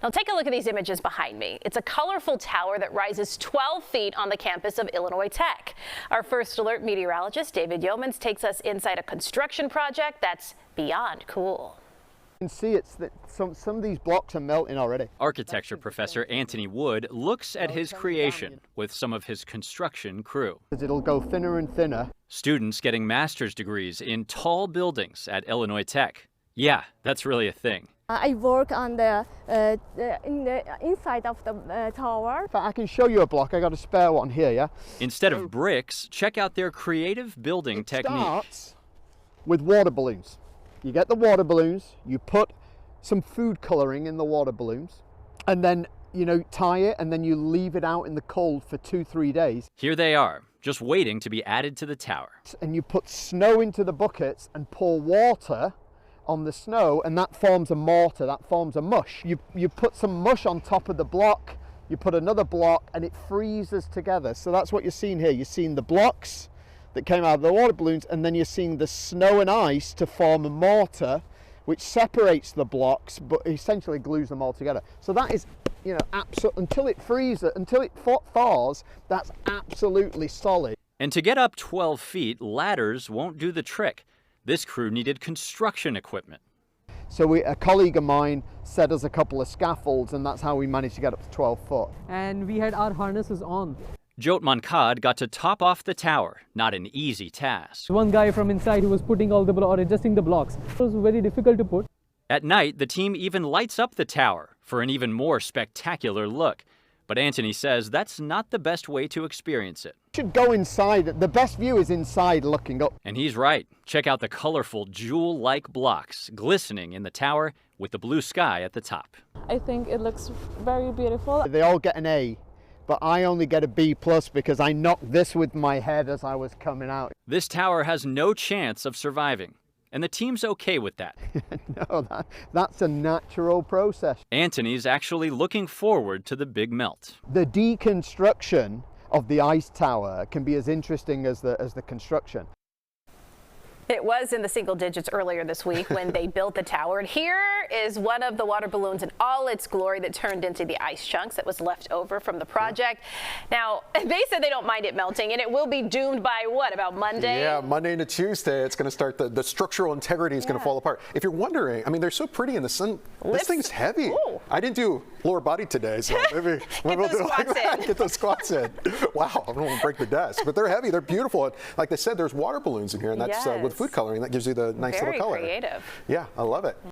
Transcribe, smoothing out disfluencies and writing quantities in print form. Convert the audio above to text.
Now take a look at these images behind me. It's a colorful tower that rises 12 feet on the campus of Illinois Tech. Our first alert meteorologist, David Yeomans, takes us inside a construction project that's beyond cool. You can see it's that some of these blocks are melting already. Architecture professor Anthony Wood looks at his creation with some of his construction crew. It'll go thinner and thinner. Students getting master's degrees in tall buildings at Illinois Tech. Yeah, that's really a thing. I work on in the inside of the tower. In fact, I can show you a block. I got a spare one here, yeah? Instead of bricks, check out their creative building technique. It starts with water balloons. You get the water balloons, you put some food coloring in the water balloons, and then, tie it, and then you leave it out in the cold for 2-3 days. Here they are, just waiting to be added to the tower. And you put snow into the buckets and pour water on the snow, and that forms a mortar, that forms a mush. You put some mush on top of the block, you put another block, and it freezes together. So that's what you're seeing here. You're seeing the blocks that came out of the water balloons, and then you're seeing the snow and ice to form a mortar which separates the blocks but essentially glues them all together. So that is, until it freezes, until it thaws, that's absolutely solid. And to get up 12 feet, ladders won't do the trick. This crew needed construction equipment. So a colleague of mine set us a couple of scaffolds, and that's how we managed to get up to 12 foot. And we had our harnesses on. Jot Mankad got to top off the tower, not an easy task. One guy from inside who was putting all the or adjusting the blocks. It was very difficult to put. At night, the team even lights up the tower for an even more spectacular look. But Anthony says that's not the best way to experience it. You should go inside. The best view is inside looking up. And he's right. Check out the colorful jewel-like blocks glistening in the tower with the blue sky at the top. I think it looks very beautiful. They all get an A, but I only get a B+ because I knocked this with my head as I was coming out. This tower has no chance of surviving. And the team's okay with that. No, that's a natural process. Anthony's actually looking forward to the big melt. The deconstruction of the ice tower can be as interesting as the construction. It was in the single digits earlier this week when they built the tower. And here is one of the water balloons in all its glory that turned into the ice chunks that was left over from the project. Now, they said they don't mind it melting, and it will be doomed by what, about Monday? Yeah, Monday into Tuesday, it's going to start, the structural integrity is going to fall apart. If you're wondering, I mean, they're so pretty in the sun. This thing's heavy. Ooh. I didn't do lower body today, so maybe Get those squats in. Get those squats in. Wow, I don't want to break the desk, but they're heavy, they're beautiful. Like they said, there's water balloons in here, and that's with food coloring. That gives you the nice little color. Very creative. Yeah, I love it.